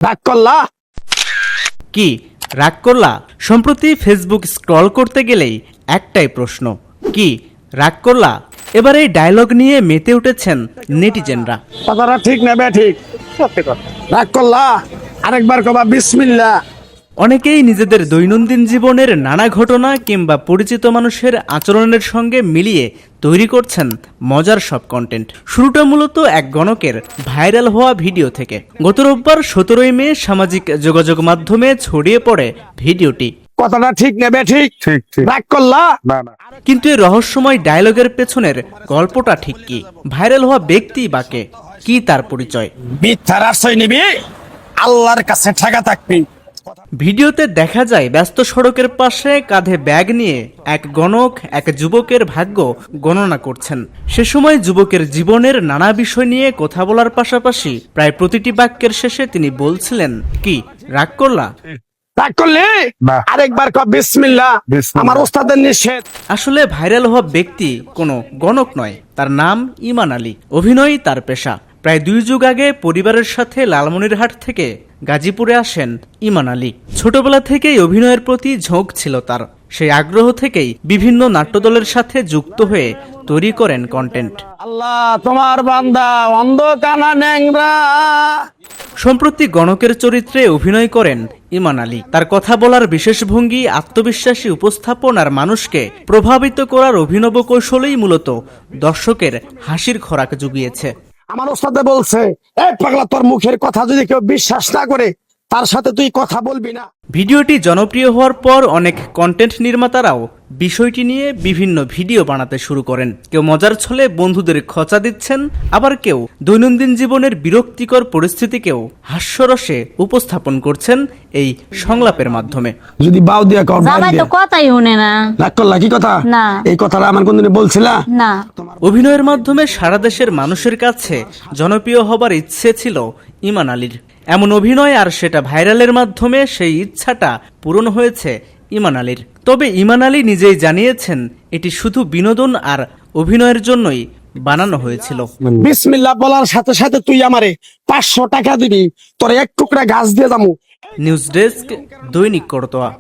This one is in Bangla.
রাগ করলা? কি রাগ করলা? সম্প্রতি ফেসবুক স্ক্রল করতে গেলেই একটাই প্রশ্ন, কি রাগ করলা? এবার এই ডায়লগ নিয়ে মেতে উঠেছেন নেটিজেনরা। কথাটা ঠিক না বে ঠিক? সত্যি কথা। রাগ করলা? আরেকবার কবা বিসমিল্লাহ। অনেকেই নিজেদের দৈনন্দিন জীবনের নানা ঘটনা কিংবা পরিচিত মানুষের আচরণের সঙ্গে মিলিয়ে তৈরি করছেন মজার সব কন্টেন্ট। শুরুটা মূলত এক গণকের ভাইরাল হওয়া ভিডিও থেকে। গত রোববার 17 মে সামাজিক যোগাযোগ মাধ্যমে ছড়িয়ে পড়ে ভিডিওটি। কথাটা ঠিক না বে ঠিক? ঠিক ঠিক রাগ করলা? না না কিন্তু এই রহস্যময় ডায়লগের পেছনের গল্পটা ঠিক কি? ভাইরাল হওয়া ব্যক্তি বাকে, কি তার পরিচয়? মিথ্যার আশ্রয় নিবি, আল্লাহর কাছে ঠেকা থাকবি। ভিডিওতে দেখা যায় ব্যস্ত সড়কের পাশে কাঁধে ব্যাগ নিয়ে এক গণক এক যুবকের ভাগ্য গণনা করছেন। সে সময় যুবকের জীবনের নানা বিষয় নিয়ে কথা বলার পাশাপাশি প্রায় প্রতিটি বাক্যের শেষে তিনি বলছিলেন, কি রাগ করলা? রাগ করলে না। আরেকবার কব বিসমিল্লাহ। বিসমিল্লাহ। আমার ওস্তাদের নিষেধ। আসলে ভাইরাল হওয়া ব্যক্তি কোনো গণক নয়, তার নাম ইমান আলী। অভিনয় তার পেশা। প্রায় 2 যুগ আগে পরিবারের সাথে লালমনিরহাট থেকে গাজীপুরে আসেন ইমান আলী। ছোটবেলা থেকেই অভিনয়ের প্রতি ঝোঁক ছিল তার। সেই আগ্রহ থেকেই বিভিন্ন নাট্যদলের সাথে যুক্ত হয়ে তৈরি করেন কন্টেন্ট। আল্লাহ তোমার বান্দা অন্ধ কানা ন্যাংরা। সম্প্রতি গণকের চরিত্রে অভিনয় করেন ইমান আলী। তার কথা বলার বিশেষ ভঙ্গি, আত্মবিশ্বাসী উপস্থাপন আর মানুষকে প্রভাবিত করার অভিনব কৌশলেই মূলত দর্শকের হাসির খোরাক জুগিয়েছে। আমার ওস্তাদে বলছে, এই পাগলা, তোর মুখের কথা যদি কেউ বিশ্বাস না করে তার সাথে তুই কথা বলবি না। ভিডিওটি জনপ্রিয় হওয়ার পর অনেক কন্টেন্ট নির্মাতারাও বিষয়টি নিয়ে বিভিন্ন ভিডিও বানাতে শুরু করেন। কেউ মজার ছলে বন্ধুদের খোঁচা দিচ্ছেন, আবার কেউ দৈনন্দিন জীবনের বিরক্তিকর পরিস্থিতিকেও হাস্যরসে উপস্থাপন করছেন এই সংলাপের মাধ্যমে। যদি বাউ দিয়া কর জামাই তো কথাই শুনে না। রাগ করলা? কি কথা? না। এই কথাটা আমার কোনদিন বলছিলা? না, অভিনয়ের মাধ্যমে সারা দেশের মানুষের কাছে জনপ্রিয় হবার ইচ্ছে ছিল ইমান আলীর। এমন অভিনয়, আর সেটা ভাইরালের মাধ্যমে সেই ইচ্ছাটা পূরণ হয়েছে ইমান আলীর। তবে ইমান আলী নিজেই জানিয়েছেন এটি শুধু বিনোদন আর অভিনয়ের জন্যই বানানো হয়েছিল। বিসমিল্লাহ বলার সাথে সাথে তুই আমারে 500 টাকা দিবি, তোর এক টুকরা গাছ দিয়ে যাবো। নিউজ ডেস্ক, দৈনিক করতোয়া।